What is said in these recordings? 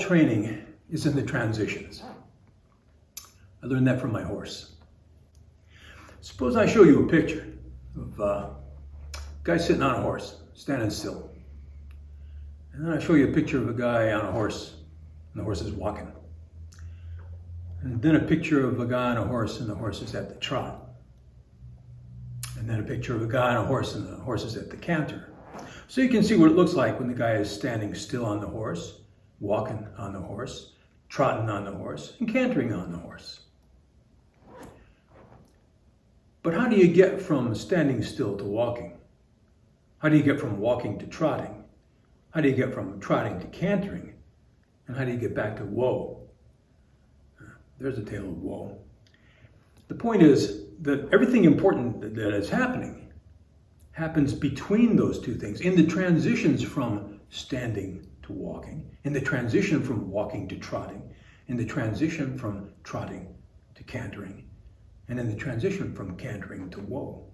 training is in the transitions. I learned that from my horse. Suppose I show you a picture of a guy sitting on a horse, standing still. And then I show you a picture of a guy on a horse, and the horse is walking. And then a picture of a guy on a horse, and the horse is at the trot. And then a picture of a guy on a horse, and the horse is at the canter. So you can see what it looks like when the guy is standing still on the horse, walking on the horse, trotting on the horse, and cantering on the horse. But how do you get from standing still to walking? How do you get from walking to trotting? How do you get from trotting to cantering? And how do you get back to woe? There's a tale of woe. The point is that everything important that is happening happens between those two things, in the transitions from standing to walking, in the transition from walking to trotting, in the transition from trotting to cantering, and in the transition from cantering to woe.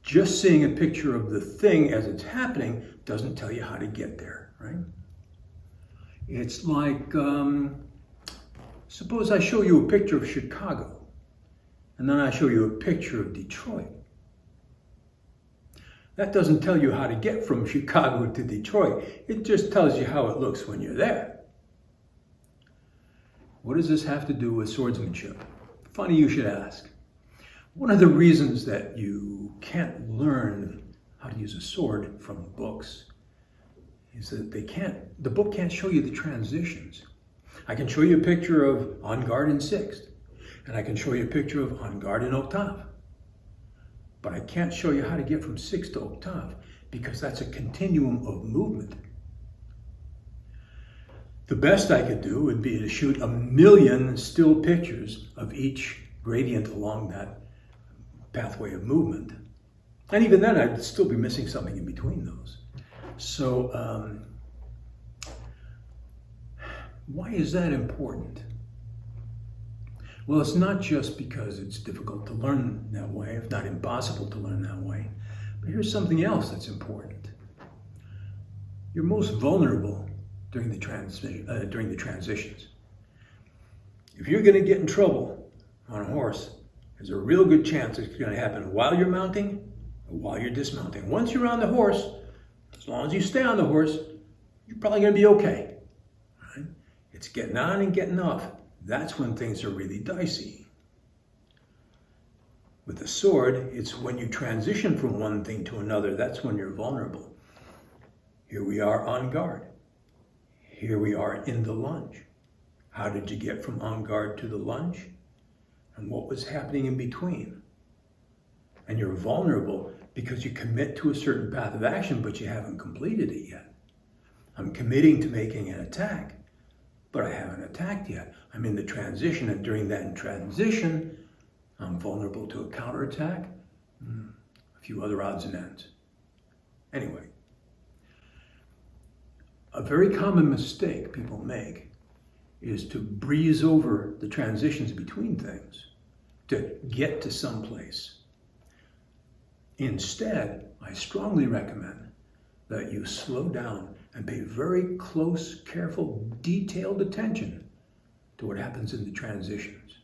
Just seeing a picture of the thing as it's happening doesn't tell you how to get there, right? It's like, suppose I show you a picture of Chicago, and then I show you a picture of Detroit. That doesn't tell you how to get from Chicago to Detroit. It just tells you how it looks when you're there. What does this have to do with swordsmanship? Funny you should ask. One of the reasons that you can't learn how to use a sword from books is that the book can't show you the transitions. I can show you a picture of en garde in sixth, and I can show you a picture of en garde in octave. But I can't show you how to get from sixth to octave because that's a continuum of movement. The best I could do would be to shoot 1,000,000 still pictures of each gradient along that pathway of movement. And even then, I'd still be missing something in between those. So, why is that important? Well, it's not just because it's difficult to learn that way, if not impossible to learn that way. But here's something else that's important. You're most vulnerable during the transitions. If you're going to get in trouble on a horse, there's a real good chance it's going to happen while you're mounting or while you're dismounting. Once you're on the horse, as long as you stay on the horse, you're probably going to be okay. Right? It's getting on and getting off. That's when things are really dicey. With the sword, it's when you transition from one thing to another, that's when you're vulnerable. Here we are on guard. Here we are in the lunge. How did you get from on guard to the lunge? And what was happening in between? And you're vulnerable because you commit to a certain path of action, but you haven't completed it yet. I'm committing to making an attack, but I haven't attacked yet. I'm in the transition, and during that transition, I'm vulnerable to a counterattack, a few other odds and ends. Anyway, a very common mistake people make is to breeze over the transitions between things, to get to some place. Instead, I strongly recommend that you slow down and pay very close, careful, detailed attention to what happens in the transitions.